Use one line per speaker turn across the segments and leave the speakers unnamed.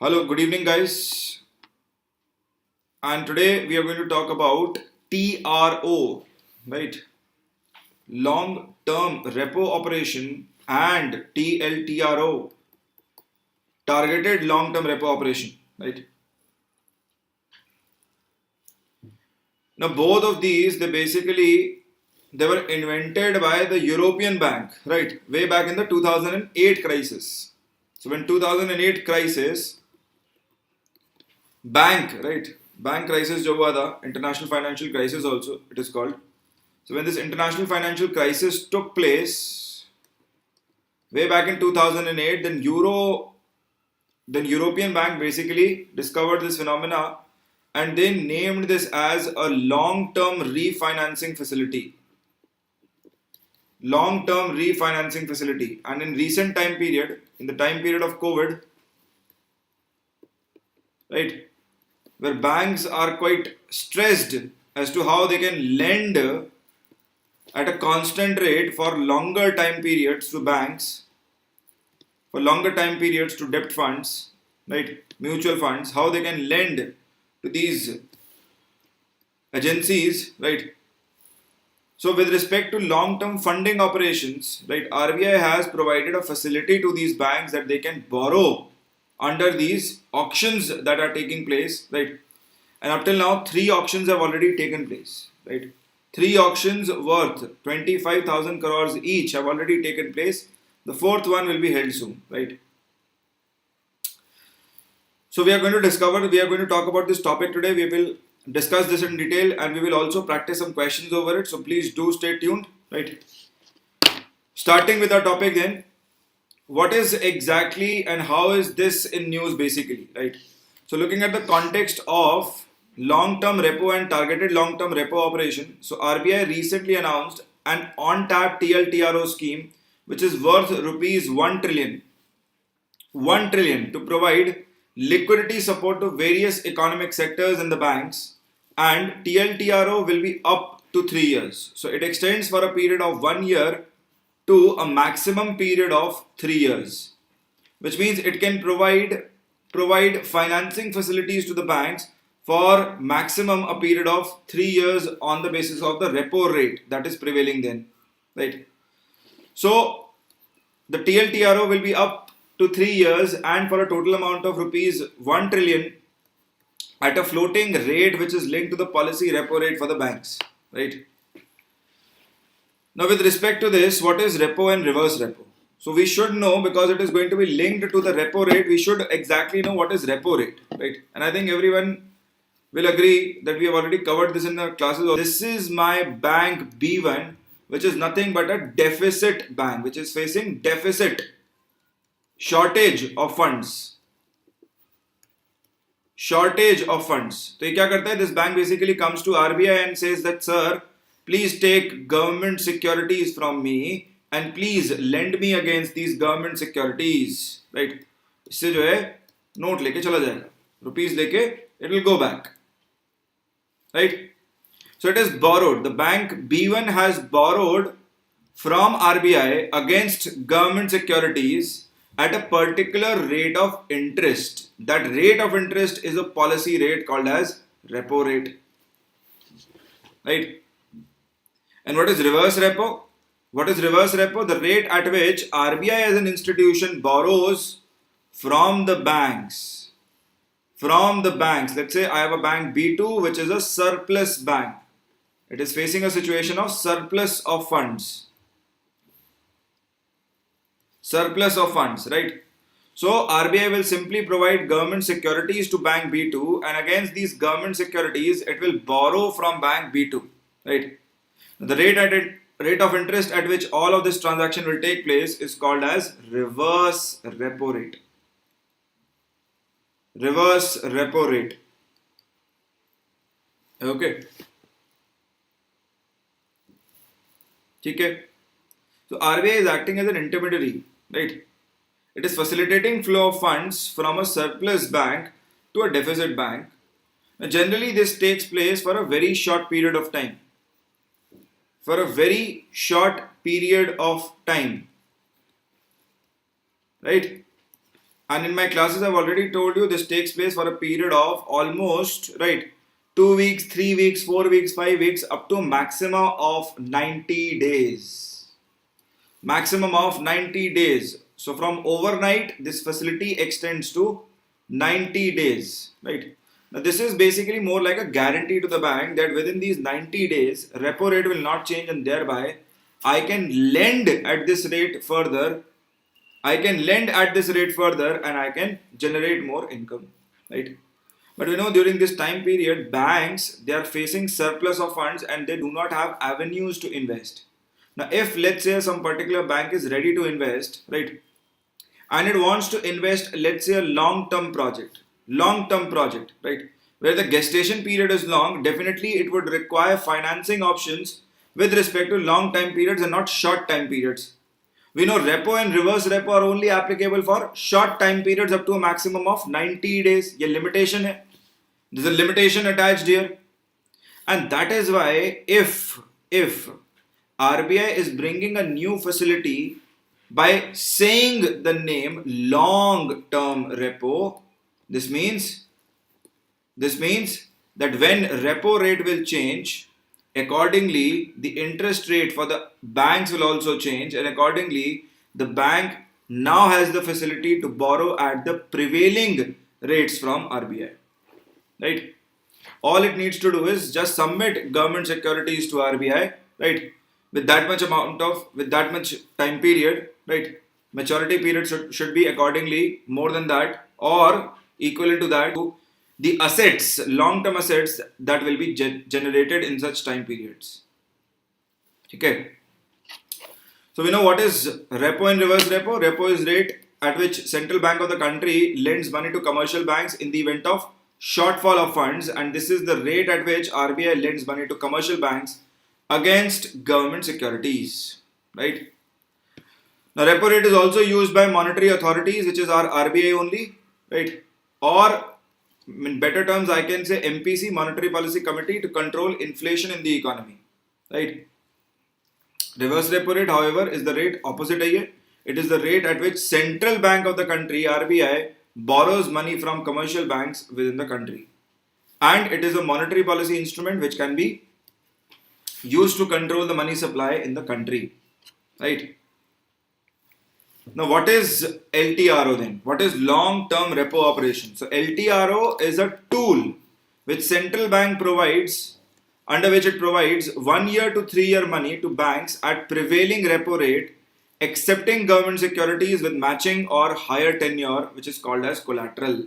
Hello, good evening, guys. And today we are going to talk about TRO, right? Long term repo operation and TLTRO, targeted long term repo operation, right? Now, both of these they were invented by the European Bank, right? Way back in the 2008 crisis. So, when 2008 crisis, right? Bank crisis जो हुआ था, international financial crisis also it is called. So when this international financial crisis took place way back in 2008, then European Bank basically discovered this phenomena and they named this as a long-term refinancing facility. Long-term refinancing facility. And in recent time period, in the time period of COVID, right, where banks are quite stressed as to how they can lend at a constant rate for longer time periods to banks, for longer time periods to debt funds, right, mutual funds, how they can lend to these agencies, right. So with respect to long-term funding operations, right, RBI has provided a facility to these banks that they can borrow under these auctions that are taking place, right. And up till now, 3 auctions have already taken place, right. 3 auctions worth 25,000 crores each have already taken place. The 4th one will be held soon, right. So we are going to talk about this topic today. We will discuss this in detail and we will also practice some questions over it. So please do stay tuned, right. Starting with our topic then, what is exactly and how is this in news basically, right. So looking at the context of long-term repo and targeted long-term repo operation. So RBI recently announced an on-tap TLTRO scheme which is worth rupees 1 trillion to provide liquidity support to various economic sectors in the banks, and TLTRO will be up to 3 years. So it extends for a period of 1 year to a maximum period of 3 years, which means it can provide financing facilities to the banks for maximum a period of 3 years on the basis of the repo rate that is prevailing then, right. So the TLTRO will be up to 3 years and for a total amount of rupees 1 trillion at a floating rate which is linked to the policy repo rate for the banks, right. Now with respect to this, what is repo and reverse repo? So we should know, because it is going to be linked to the repo rate, we should exactly know what is repo rate, right. And I think everyone will agree that we have already covered this in the classes. This is my bank B1, which is nothing but a deficit bank, which is facing deficit, shortage of funds. So ये क्या करता है? This bank basically comes to RBI and says that, sir, please take government securities from me and please lend me against these government securities, right. इससे जो है note लेके चला जाएगा, रुपीस लेके it will go back, right. So it is borrowed. The bank B1 has borrowed from RBI against government securities at a particular rate of interest. That rate of interest is a policy rate called as repo rate, right. And what is reverse repo? What is reverse repo? The rate at which RBI as an institution borrows from the banks. Let's say I have a bank B2 which is a surplus bank. It is facing a situation of surplus of funds, right. So RBI will simply provide government securities to bank B2 and against these government securities it will borrow from bank B2, right. The rate of interest at which all of this transaction will take place is called as reverse repo rate. Okay. Okay. So RBI is acting as an intermediary, right. It is facilitating flow of funds from a surplus bank to a deficit bank. Now, generally this takes place for a very short period of time. Right. And in my classes, I've already told you this takes place for a period of almost, right, 2 weeks, 3 weeks, 4 weeks, 5 weeks, up to maximum of 90 days. Maximum of 90 days. So from overnight, this facility extends to 90 days, right? Now this is basically more like a guarantee to the bank that within these 90 days, repo rate will not change, and thereby I can lend at this rate further. And I can generate more income, right? But during this time period, banks, they are facing surplus of funds and they do not have avenues to invest. Now, if let's say some particular bank is ready to invest, right, and it wants to invest, let's say a long-term project, right, where the gestation period is long, definitely it would require financing options with respect to long time periods and not short time periods. We know repo and reverse repo are only applicable for short time periods up to a maximum of 90 days. ये limitation है. There's a limitation attached here. And that is why if RBI is bringing a new facility by saying the name long term repo, this means that when repo rate will change, accordingly the interest rate for the banks will also change, and accordingly the bank now has the facility to borrow at the prevailing rates from RBI, right? All it needs to do is just submit government securities to RBI, right, with that much time period, right? Maturity period should be accordingly more than that or equivalent to that, the assets, long-term assets that will be generated in such time periods. Okay. So we know what is repo and reverse repo. Repo is rate at which central bank of the country lends money to commercial banks in the event of shortfall of funds, and this is the rate at which RBI lends money to commercial banks against government securities, right? Now repo rate is also used by monetary authorities, which is our RBI only, right? Or in better terms, I can say MPC, Monetary Policy Committee, to control inflation in the economy, right? Reverse repo rate, however, is the rate opposite है. It is the rate at which central bank of the country, RBI, borrows money from commercial banks within the country, and it is a monetary policy instrument which can be used to control the money supply in the country, right? Now, what is LTRO then? What is long-term repo operation? So, LTRO is a tool which central bank provides, under which it provides 1 year to 3 year money to banks at prevailing repo rate, accepting government securities with matching or higher tenure, which is called as collateral.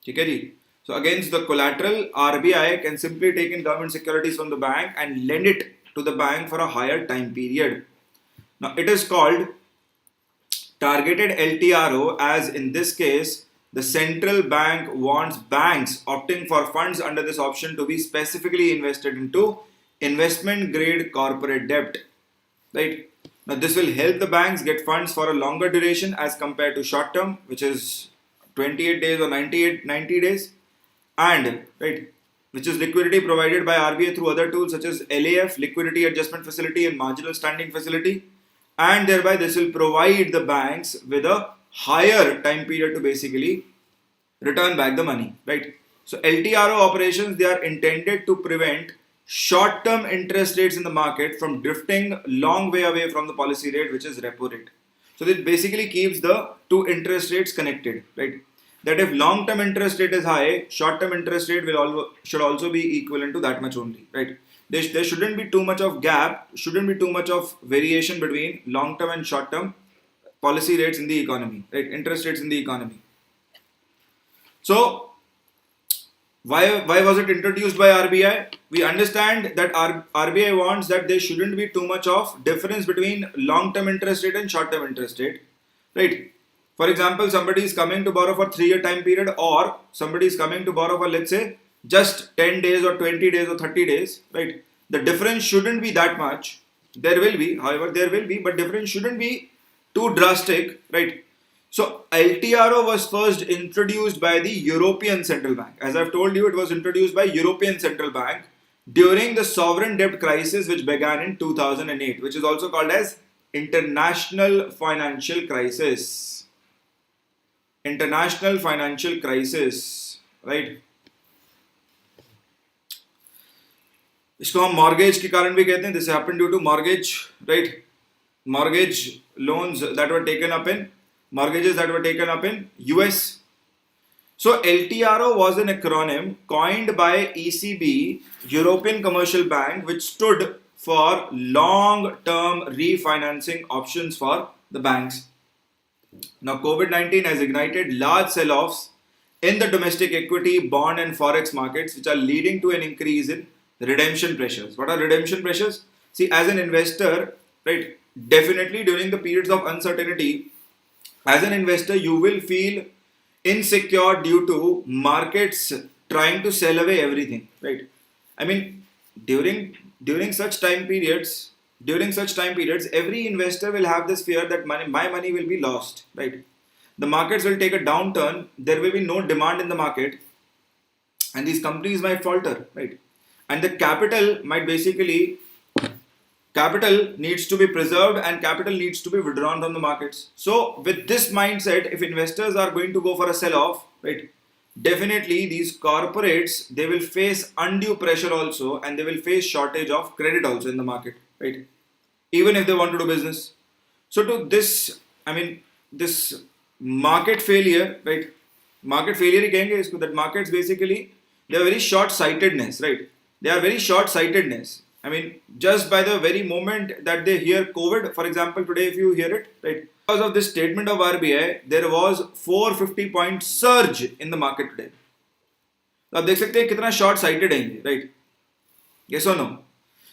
Okay? So, against the collateral, RBI can simply take in government securities from the bank and lend it to the bank for a higher time period. Now, it is called targeted LTRO, as in this case, the central bank wants banks opting for funds under this option to be specifically invested into investment grade corporate debt, right? Now, this will help the banks get funds for a longer duration as compared to short term, which is 28 days or 90 days, and right, which is liquidity provided by RBI through other tools such as LAF, liquidity adjustment facility, and marginal standing facility. And thereby this will provide the banks with a higher time period to basically return back the money, right? So LTRO operations, they are intended to prevent short-term interest rates in the market from drifting long way away from the policy rate, which is repo rate. So this basically keeps the two interest rates connected, right? That if long-term interest rate is high, short-term interest rate should also be equivalent to that much only, right? There shouldn't be too much of gap, shouldn't be too much of variation between long-term and short-term policy rates in the economy, right? Interest rates in the economy. So, why was it introduced by RBI? We understand that RBI wants that there shouldn't be too much of difference between long-term interest rate and short-term interest rate, right? For example, somebody is coming to borrow for 3 year time period, or somebody is coming to borrow for, let's say, just 10 days or 20 days or 30 days, right? The difference shouldn't be that much. There will be, but difference shouldn't be too drastic, right? So LTRO was first introduced by the European Central Bank. As I've told you, it was introduced by European Central Bank during the sovereign debt crisis which began in 2008, which is also called as international financial crisis. international financial crisis, right? इसको हम mortgage के कारण भी कहते हैं. This happened due to mortgage, right? Mortgage loans that were taken up in mortgages that were taken up in US. So LTRO was an acronym coined by ECB, European Commercial Bank, which stood for long-term refinancing options for the banks. Now COVID-19 has ignited large sell-offs in the domestic equity, bond and forex markets, which are leading to an increase in redemption pressures. What are redemption pressures? See, as an investor, right, definitely during the periods of uncertainty, as an investor, you will feel insecure due to markets trying to sell away everything, right? I mean, during such time periods, every investor will have this fear that my money will be lost, right? The markets will take a downturn, there will be no demand in the market, and these companies might falter, right? And the capital needs to be preserved and capital needs to be withdrawn from the markets. So with this mindset, if investors are going to go for a sell-off, right, definitely these corporates, they will face undue pressure also, and they will face shortage of credit also in the market, right? Even if they want to do business. So to this, I mean, this market failure, right? Market failure ही कहेंगे इसको, that markets basically, they are very short-sightedness, right? They are very short-sightedness. I mean, just by the very moment that they hear COVID, for example, today if you hear it, right, because of this statement of RBI, there was 450-point surge in the market today. तो आप देख सकते हैं कितना short-sighted है ये, right? Yes or no?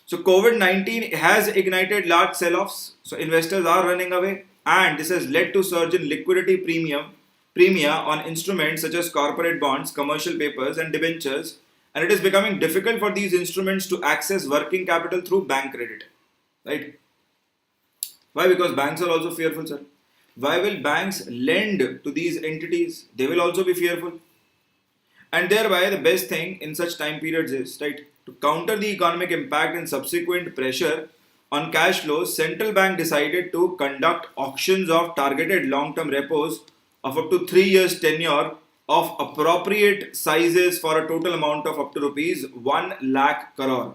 So COVID-19 has ignited large sell-offs. So investors are running away, and this has led to surge in liquidity premia on instruments such as corporate bonds, commercial papers, and debentures. And it is becoming difficult for these instruments to access working capital through bank credit, right? Why? Because banks are also fearful, sir. Why will banks lend to these entities? They will also be fearful. And thereby, the best thing in such time periods is, right, to counter the economic impact and subsequent pressure on cash flows, central bank decided to conduct auctions of targeted long-term repos of up to 3 years tenure of appropriate sizes for a total amount of up to rupees 1 lakh crore.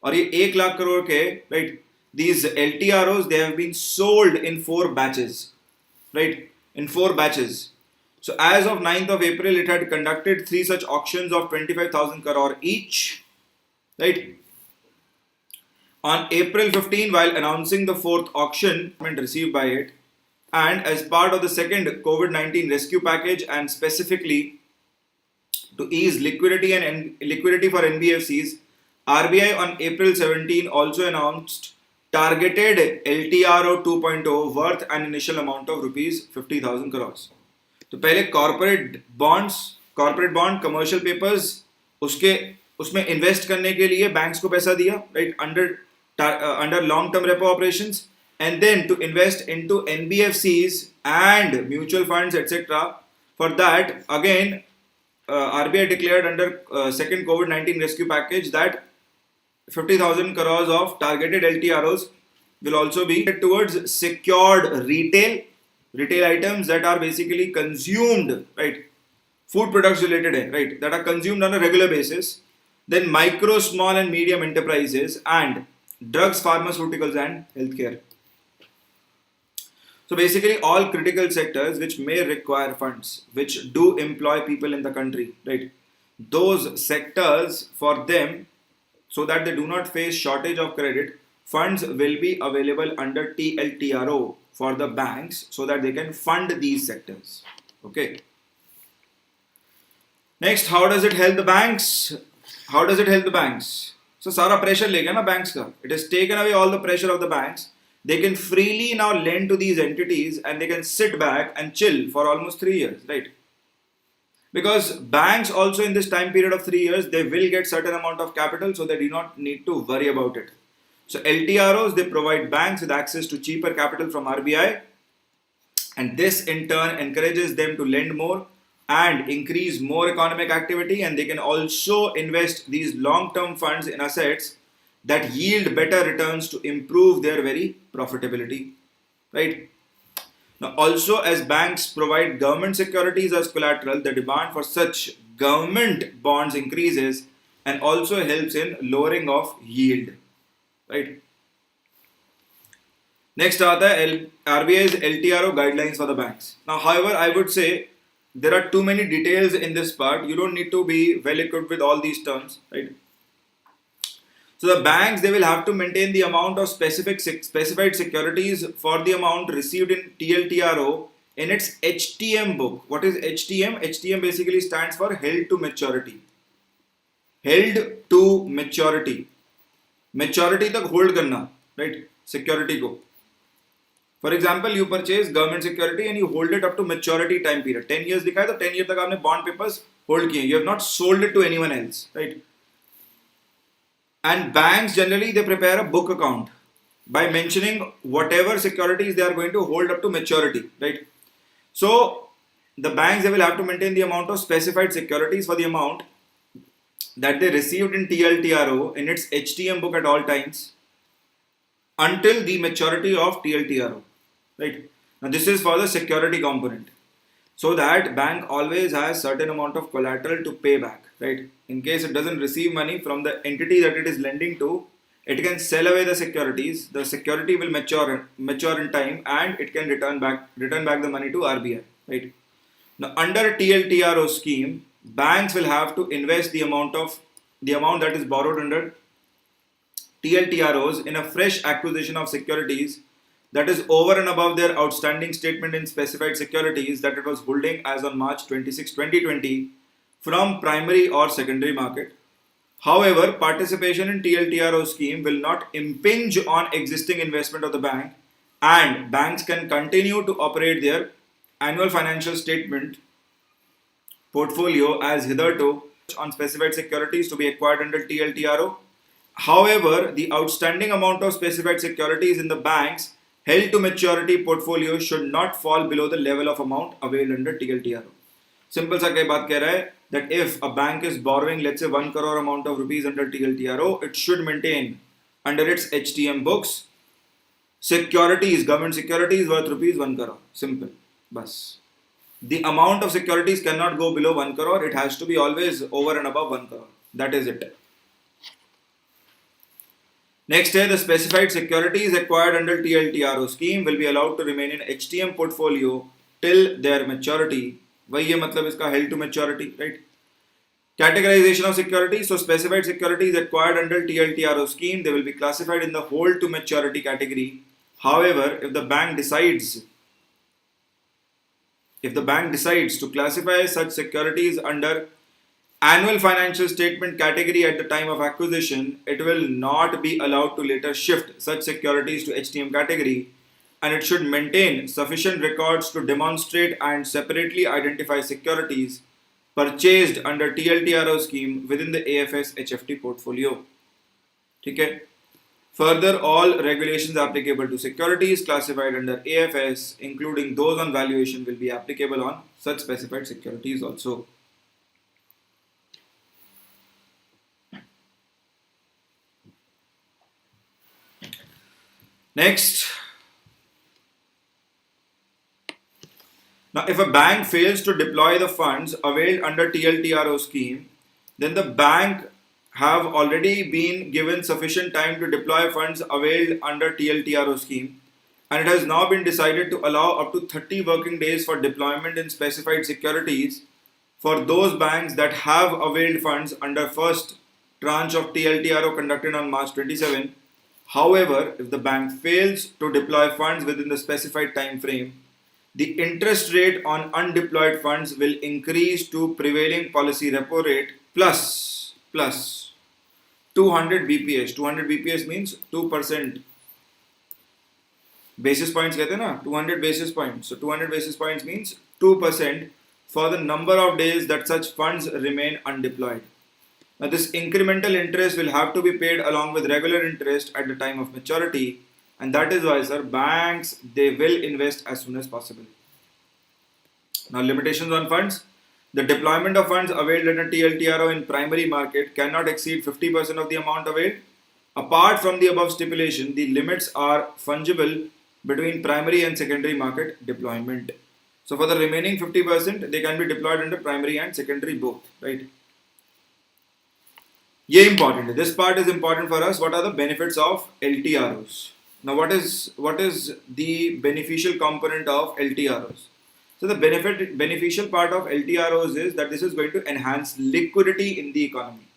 और ये 1 lakh crore के, right, these LTROs, they have been sold in 4 batches, right, in 4 batches. So as of 9th of April, it had conducted 3 such auctions of 25,000 crore each, right? On April 15, while announcing the 4th auction received by it, and as part of the second COVID-19 rescue package, and specifically to ease liquidity for NBFCs, RBI on April 17 also announced targeted LTRO 2.0 worth an initial amount of rupees 50,000 crores. तो पहले corporate bond, commercial papers, उसमें invest करने के लिए banks को पैसा दिया, right, under long-term repo operations, and then to invest into NBFCs and mutual funds, etc. For that, again, RBI declared under second COVID-19 rescue package that 50,000 crores of targeted LTROs will also be towards secured retail items that are basically consumed, right? Food products related, right? That are consumed on a regular basis. Then micro, small and medium enterprises and drugs, pharmaceuticals and healthcare. So basically all critical sectors which may require funds, which do employ people in the country, right? Those sectors, for them, so that they do not face shortage of credit, funds will be available under TLTRO for the banks so that they can fund these sectors. Okay. Next, how does it help the banks? So सारा pressure ले गया ना banks का. It has taken away all the pressure of the banks. They can freely now lend to these entities and they can sit back and chill for almost 3 years, right? Because banks also in this time period of 3 years, they will get certain amount of capital, so they do not need to worry about it. So LTROs, they provide banks with access to cheaper capital from RBI, and this in turn encourages them to lend more and increase more economic activity, and they can also invest these long-term funds in assets that yield better returns to improve their very profitability, right? Now, also as banks provide government securities as collateral, the demand for such government bonds increases and also helps in lowering of yield. Right. Next are the RBI's LTRO guidelines for the banks. Now, however, I would say there are too many details in this part. You don't need to be well equipped with all these terms, right? So the banks, they will have to maintain the amount of specified securities for the amount received in TLTRO in its HTM book. What is HTM? HTM basically stands for held to maturity. Held to maturity. Maturity tak hold karna, right? Security ko. For example, you purchase government security and you hold it up to maturity time period. 10 years दिखा है तो 10 years तक आपने bond papers hold किए. You have not sold it to anyone else, right? And banks generally they prepare a book account by mentioning whatever securities they are going to hold up to maturity, right? So the banks they will have to maintain the amount of specified securities for the amount that they received in TLTRO in its HTM book at all times until the maturity of TLTRO, right? Now this is for the security component. So that bank always has certain amount of collateral to pay back, right? In case it doesn't receive money from the entity that it is lending to, it can sell away the securities. The security will mature in time, and it can return back the money to RBI, right? Now under TLTRO scheme, banks will have to invest the amount that is borrowed under TLTROs in a fresh acquisition of securities that is over and above their outstanding statement in specified securities that it was holding as on March 26, 2020 from primary or secondary market. However, participation in TLTRO scheme will not impinge on existing investment of the bank, and banks can continue to operate their annual financial statement portfolio as hitherto on specified securities to be acquired under TLTRO. However, the outstanding amount of specified securities in the bank's held to maturity portfolio should not fall below the level of amount availed under TLTRO. Simple सा क्या बात कह रहा है that if a bank is borrowing let's say 1 crore amount of rupees under TLTRO, it should maintain under its HTM books securities, government securities worth rupees 1 crore. Simple. Bas. The amount of securities cannot go below 1 crore. It has to be always over and above 1 crore. That is it. Next है the specified securities acquired under TLTRO scheme will be allowed to remain in HTM portfolio till their maturity. वही है मतलब इसका held to maturity, right? Categorization of securities. So specified securities acquired under TLTRO scheme, they will be classified in the hold to maturity category. However, if the bank decides to classify such securities under annual financial statement category at the time of acquisition, it will not be allowed to later shift such securities to HTM category, and it should maintain sufficient records to demonstrate and separately identify securities purchased under TLTRO scheme within the AFS HFT portfolio. Okay. Further, all regulations applicable to securities classified under AFS, including those on valuation, will be applicable on such specified securities also. Next, now if a bank fails to deploy the funds availed under TLTRO scheme, then the bank have already been given sufficient time to deploy funds availed under TLTRO scheme, and it has now been decided to allow up to 30 working days for deployment in specified securities for those banks that have availed funds under first tranche of TLTRO conducted on March 27. However, if the bank fails to deploy funds within the specified time frame, the interest rate on undeployed funds will increase to prevailing policy repo rate plus 200 BPS. 200 BPS means 2%. Basis points कहते हैं ना, 200 basis points. So 200 basis points means 2% for the number of days that such funds remain undeployed. Now this incremental interest will have to be paid along with regular interest at the time of maturity, and that is why, sir, banks, they will invest as soon as possible. Now limitations on funds. The deployment of funds availed under TLTRO in primary market cannot exceed 50% of the amount availed. Apart from the above stipulation, the limits are fungible between primary and secondary market deployment. So for the remaining 50%, they can be deployed under primary and secondary both, right? ये important. This part is important for us. What are the benefits of LTROs? Now, what is the beneficial component of LTROs? So the beneficial part of LTROs is that this is going to enhance liquidity in the economy.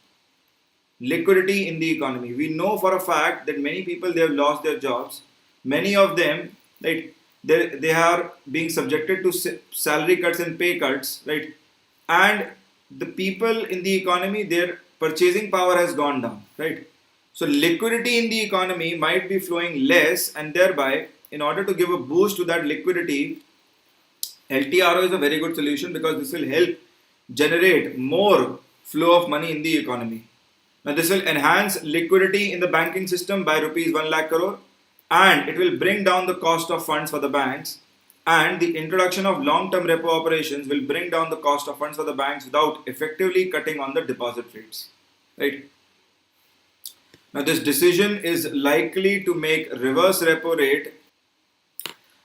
Liquidity in the economy. We know for a fact that many people, they have lost their jobs. Many of them, right, they are being subjected to salary cuts and pay cuts, right? And the people in the economy, their purchasing power has gone down, right? So liquidity in the economy might be flowing less, and thereby, in order to give a boost to that liquidity, LTRO is a very good solution because this will help generate more flow of money in the economy. Now this will enhance liquidity in the banking system by rupees 1 lakh crore, and it will bring down the cost of funds for the banks, and the introduction of long-term repo operations will bring down the cost of funds for the banks without effectively cutting on the deposit rates, right? Now this decision is likely to make reverse repo rate.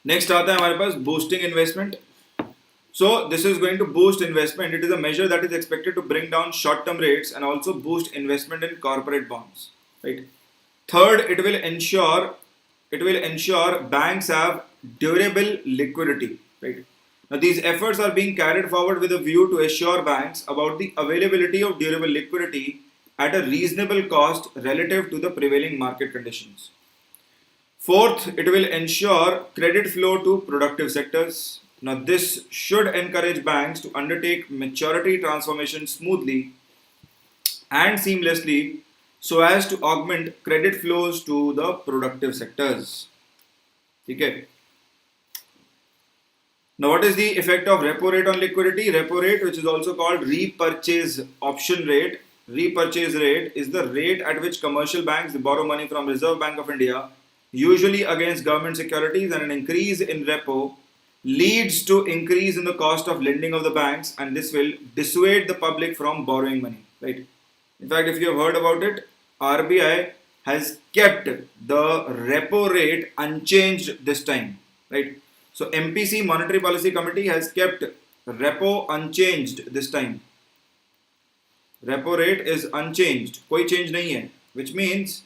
Next आता है हमारे पास boosting investment. So this is going to boost investment. It is a measure that is expected to bring down short-term rates and also boost investment in corporate bonds, right? Third, it will ensure banks have durable liquidity, right? Now these efforts are being carried forward with a view to assure banks about the availability of durable liquidity at a reasonable cost relative to the prevailing market conditions. Fourth, it will ensure credit flow to productive sectors. Now this should encourage banks to undertake maturity transformation smoothly and seamlessly so as to augment credit flows to the productive sectors. Okay. Now what is the effect of repo rate on liquidity? Repo rate, which is also called repurchase option rate. Repurchase rate is the rate at which commercial banks borrow money from Reserve Bank of India, usually against government securities, and an increase in repo leads to increase in the cost of lending of the banks, and this will dissuade the public from borrowing money, right? In fact, if you have heard about it, RBI has kept the repo rate unchanged this time, right? So MPC Monetary Policy Committee has kept repo unchanged this time. Repo rate is unchanged, कोई change नहीं है, which means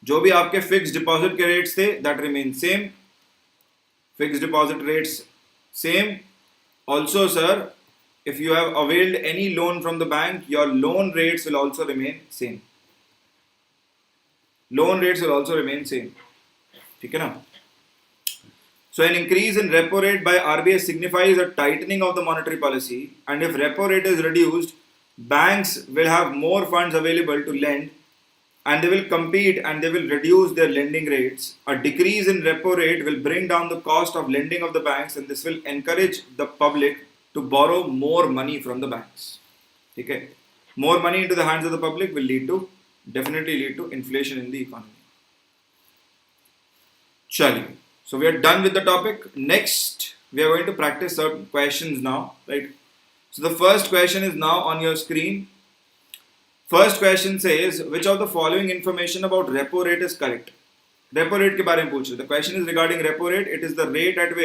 जो भी आपके fixed deposit के rates थे, that remain same. Fixed deposit rates same. Also, sir, if you have availed any loan from the bank, your loan rates will also remain same. Loan rates will also remain same. ठीक है ना? So an increase in repo rate by RBI signifies a tightening of the monetary policy, and if repo rate is reduced, banks will have more funds available to lend, and they will compete and they will reduce their lending rates. A decrease in repo rate will bring down the cost of lending of the banks, and this will encourage the public to borrow more money from the banks. Okay? More money into the hands of the public will definitely lead to inflation in the economy. Chali. So we are done with the topic. Next, we are going to practice certain questions now, right? So the first question is now on your screen. First question says, which of the following information about repo rate is correct? Repo rate के बारे में पूछ रहे. The question is regarding repo rate. It is the rate at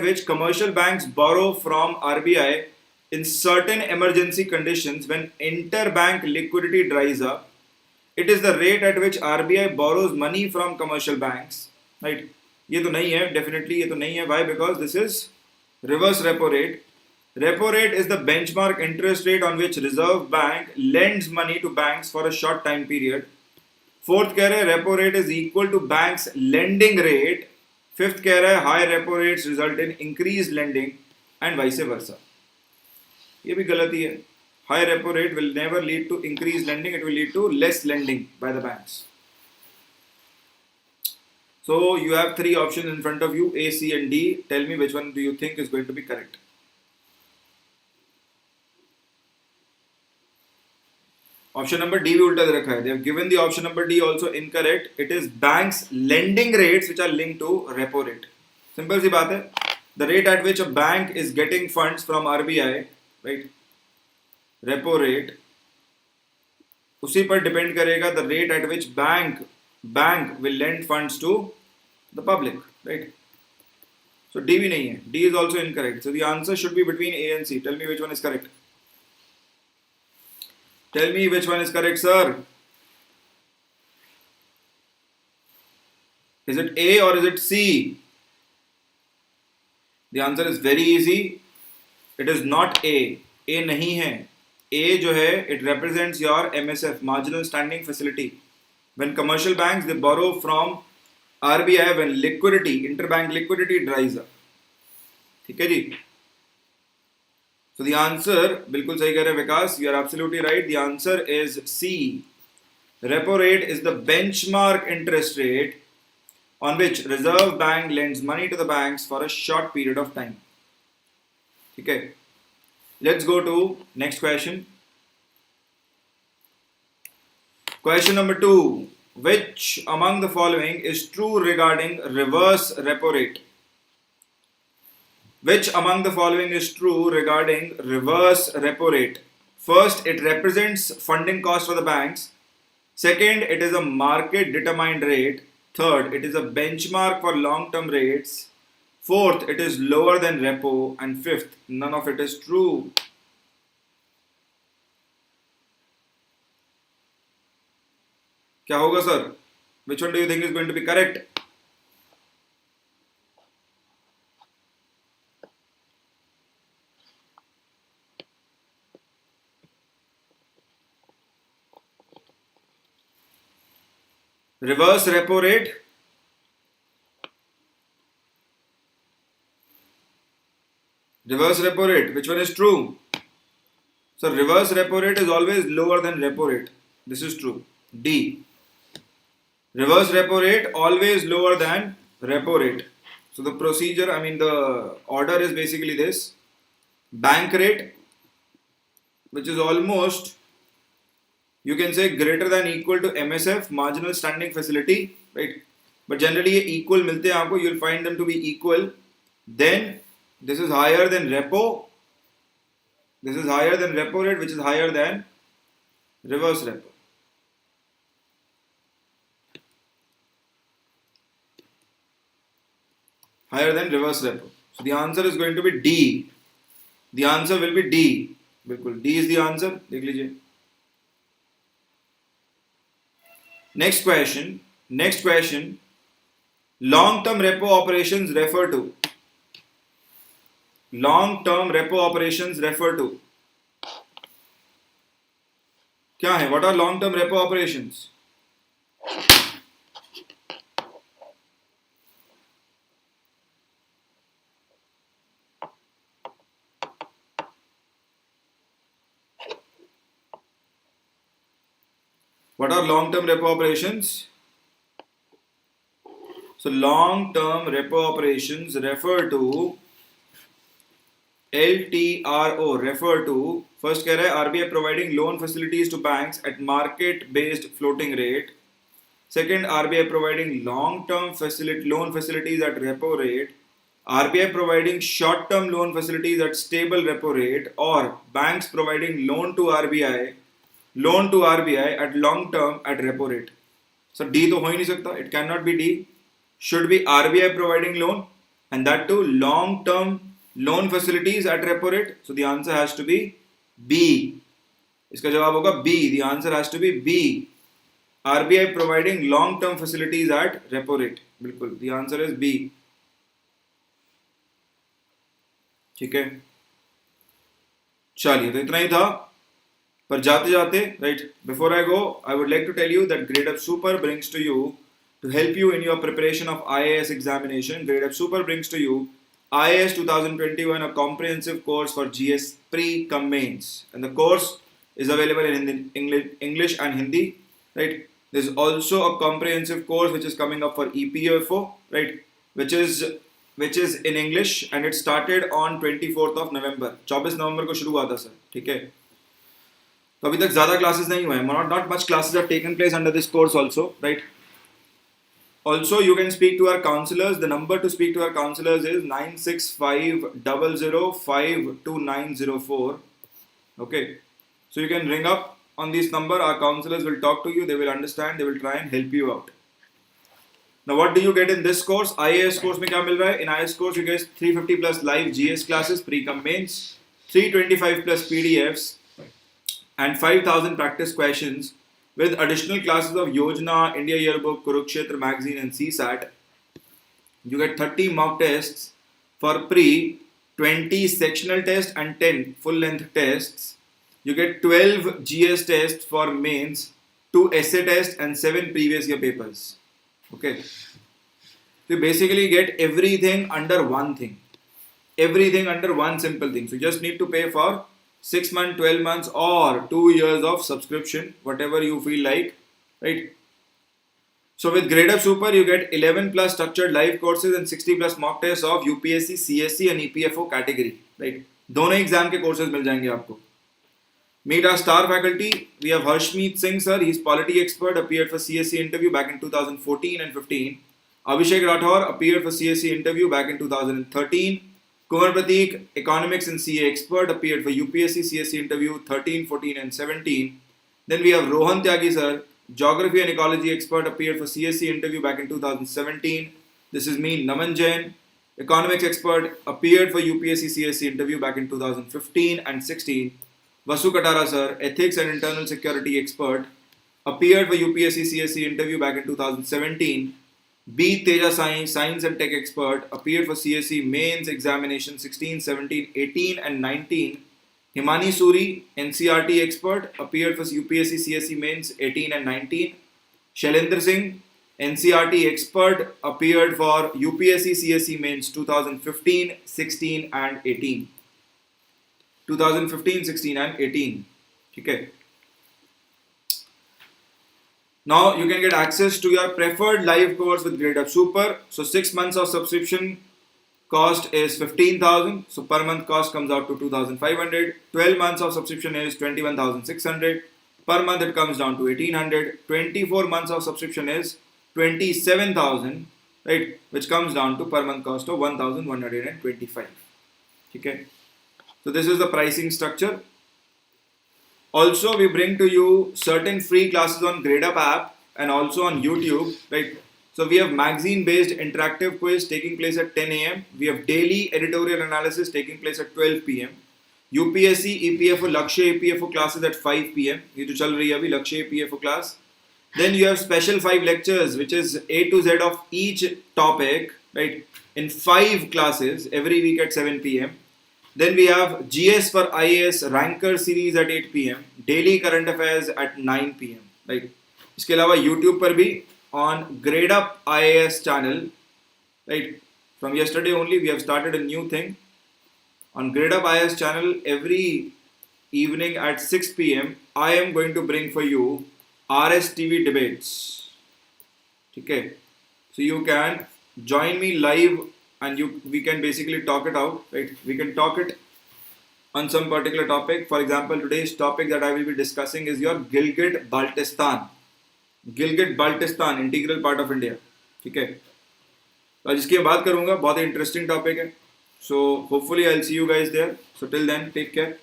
which commercial banks borrow from RBI in certain emergency conditions when interbank liquidity dries up. It is the rate at which RBI borrows money from commercial banks, right? ये तो नहीं है, definitely ये तो नहीं है. Why? Because this is reverse repo rate. Repo rate is the benchmark interest rate on which Reserve Bank lends money to banks for a short time period. Fourth कह रहे repo rate is equal to banks lending rate. Fifth कह रहे high repo rates result in increased lending and vice versa. ये भी गलती है. High repo rate will never lead to increased lending, it will lead to less lending by the banks. So you have three options in front of you, A, C and D. Tell me which one do you think is going to be correct. Option number D भी उल्टा दे रखा है. They have given the option number D also incorrect. It is banks lending rates which are linked to repo rate. Simple सी बात है. The rate at which a bank is getting funds from RBI, right? Repo rate उसी पर depend करेगा the rate at which bank bank will lend funds to the public, right? So D भी नहीं है. D is also incorrect. So the answer should be between A and C. Tell me which one is correct. Tell me which one is correct, sir. Is it A or is it C? The answer is very easy. It is not A. A नहीं है. A जो है, it represents your MSF, marginal standing facility. When commercial banks, they borrow from RBI when liquidity, interbank liquidity dries up. ठीक है जी. So the answer, बिल्कुल सही कह रहे विकास, you are absolutely right. The answer is C. Repo rate is the benchmark interest rate on which Reserve Bank lends money to the banks for a short period of time. Okay. Let's go to next question. Question number 2. Which among the following is true regarding reverse repo rate? Which among the following is true regarding reverse repo rate? First, it represents funding cost for the banks. Second, it is a market determined rate. Third, it is a benchmark for long-term rates. Fourth, it is lower than repo. And fifth, none of it is true. क्या होगा sir? Which one do you think is going to be correct? Reverse repo rate. Reverse repo rate. Which one is true? So reverse repo rate is always lower than repo rate. This is true. D. Reverse repo rate always lower than repo rate. So the procedure, the order is basically this. Bank rate, which is almost, you can say, greater than equal to MSF, marginal standing facility, right? But generally equal milte hain aapko, you'll find them to be equal. Then this is higher than repo. This is higher than repo rate, which is higher than reverse repo. Higher than reverse repo. So the answer is going to be D. The answer will be D. बिल्कुल D is the answer. देख लीजिए. Next question. Long-term repo operations refer to. Long-term repo operations refer to. क्या है? What are long-term repo operations? What are long-term repo operations? So long-term repo operations refer to LTRO. Refer to, first कह रहा है RBI providing loan facilities to banks at market-based floating rate. Second, RBI providing long-term loan facilities at repo rate. RBI providing short-term loan facilities at stable repo rate, or banks providing loan to RBI at long term at repo rate. So D तो हो ही नहीं सकता. It cannot be D. Should be RBI providing loan, and that too long term loan facilities at repo rate. So the answer has to be B. इसका जवाब होगा B. The answer has to be B. RBI providing long term facilities at repo rate. बिल्कुल. The answer is B. ठीक है. चलिए, तो इतना ही था. पर जाते जाते, right, before I go, I would like to tell you that Gradeup Super brings to you, to help you in your preparation of IAS examination, Gradeup Super brings to you IAS 2021, a comprehensive course for GS pre-cum mains, and the course is available in English and Hindi, right? There's also a comprehensive course which is coming up for EPFO, right, which is in English, and it started on 24th of November. 24 नवंबर को शुरू हुआ था sir, ठीक है. तो अभी तक ज़्यादा क्लासेस नहीं हुए हैं. Not much classes have taken place under this course also, right? Also, you can speak to our counselors. The number to speak to our counselors is 9650052904. Okay, so you can ring up on this number. Our counselors will talk to you. They will understand. They will try and help you out. Now what do you get in this course? IAS course में क्या मिल रहा है? In IAS course you get 350 plus live GS classes, pre-com mains, 325 plus PDFs, and 5,000 practice questions with additional classes of Yojana, India Yearbook, Kurukshetra magazine, and CSAT. You get 30 mock tests for pre, 20 sectional tests, and 10 full-length tests. You get 12 GS tests for mains, 2 essay tests, and 7 previous year papers. Okay. So you basically get everything under one thing. Everything under one simple thing. So you just need to pay for 6 months, 12 months, or 2 years of subscription, whatever you feel like, right? So with Gradeup Super, you get 11 plus structured live courses and 60 plus mock tests of UPSC, CSC, and EPFO category, right? दोनों exam के courses मिल जाएंगे आपको. Meet our star faculty. We have Harshmeet Singh sir. He's polity expert. Appeared for CSC interview back in 2014 and 15. Abhishek Rathore appeared for CSC interview back in 2013. Kumar Prateek, economics and CA expert, appeared for UPSC CSC interview 13, 14, and 17. Then we have Rohan Tyagi sir, geography and ecology expert, appeared for CSC interview back in 2017. This is me, Naman Jain, economics expert, appeared for UPSC CSC interview back in 2015 and 16. Vasu Katara sir, ethics and internal security expert, appeared for UPSC CSC interview back in 2017. B. Teja Sai, science and tech expert, appeared for CSC mains examination 16, 17, 18, and 19. Himani Suri, NCRT expert, appeared for UPSC CSC mains 18 and 19. Shailendra Singh, NCRT expert, appeared for UPSC CSC mains 2015, 16, and 18. 2015, 16, and 18. Okay. Now you can get access to your preferred live course with Gradeup Super. So 6 months of subscription cost is 15,000. So per month cost comes out to 2,500. 12 months of subscription is 21,600. Per month it comes down to 1,800. 24 months of subscription is 27,000, right? Which comes down to per month cost of 1,125. Okay. So this is the pricing structure. Also, we bring to you certain free classes on Gradeup app and also on YouTube, right? So we have magazine-based interactive quiz taking place at 10 a.m. We have daily editorial analysis taking place at 12 p.m. UPSC EPFO Lakshya EPFO classes at 5 p.m. ये जो चल रही है अभी Lakshya EPFO class. Then you have special 5 lectures, which is A to Z of each topic, right? In 5 classes every week at 7 p.m. Then we have GS for IAS Ranker series at 8 p.m. Daily current affairs at 9 p.m. Right? इसके अलावा YouTube पर भी on Gradeup IAS channel, right? From yesterday only we have started a new thing. On Gradeup IAS channel every evening at 6 p.m. I am going to bring for you RSTV debates. Okay? So you can join me live and we can basically talk it out, right? We can talk it on some particular topic. For example, today's topic that I will be discussing is your Gilgit-Baltistan. Gilgit-Baltistan, integral part of India. ठीक है? तो जिसकी मैं बात करूँगा, बहुत ही interesting topic है. So hopefully I'll see you guys there. So till then, take care.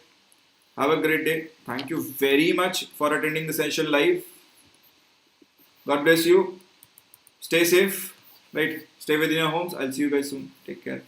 Have a great day. Thank you very much for attending the session live. God bless you. Stay safe. Right? Stay within your homes. I'll see you guys soon. Take care.